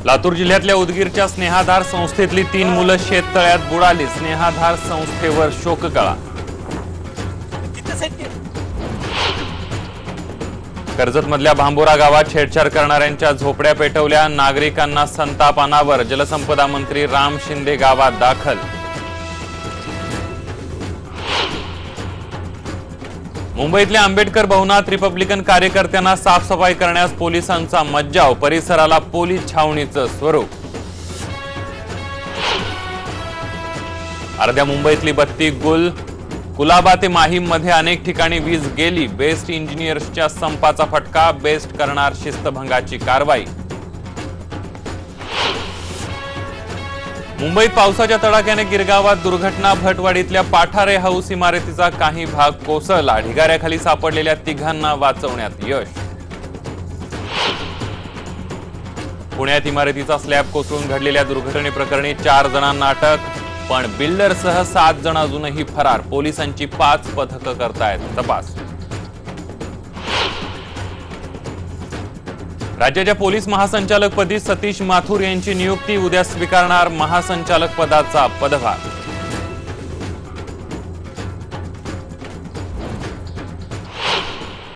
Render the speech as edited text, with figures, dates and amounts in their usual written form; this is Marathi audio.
लातूर जिल्ह्यातल्या उदगीरच्या स्नेहाधार संस्थेतली 3 मुलं शेततळ्यात बुडाली। स्नेहाधार संस्थेवर शोककळा। कर्जतमधल्या भांबोरा गावात छेडछाड करणाऱ्यांच्या झोपड्या पेटवल्या। नागरिकांना संताप अनावर। जलसंपदा मंत्री राम शिंदे गावात दाखल। मुंबईतल्या आंबेडकर भवनात रिपब्लिकन कार्यकर्त्यांना साफसफाई करण्यास पोलिसांचा मज्जाव। परिसराला पोलीस छावणीचं स्वरूप। अर्ध्या मुंबईतली बत्ती गुल। कुलाबा ते माहीम मध्ये अनेक ठिकाणी वीज गेली। बेस्ट इंजिनियर्सच्या संपाचा फटका। बेस्ट करणार शिस्तभंगाची कारवाई। मुंबईत पावसाच्या तडाख्याने गिरगावात दुर्घटना। भटवाडीतल्या पाठारे हाऊस इमारतीचा काही भाग कोसळला। ढिगाऱ्याखाली सापडलेल्या 3घांना वाचवण्यात यश। पुण्यात इमारतीचा स्लॅब कोसळून घडलेल्या दुर्घटनेप्रकरणी 4 जणांना अटक, पण बिल्डरसह 7 जण अजूनही फरार। पोलिसांची 5 पथकं करतायत तपास। राज्याच्या पोलीस महासंचालकपदी सतीश माथुर यांची नियुक्ती। उद्या स्वीकारणार महासंचालक पदाचा पदभार।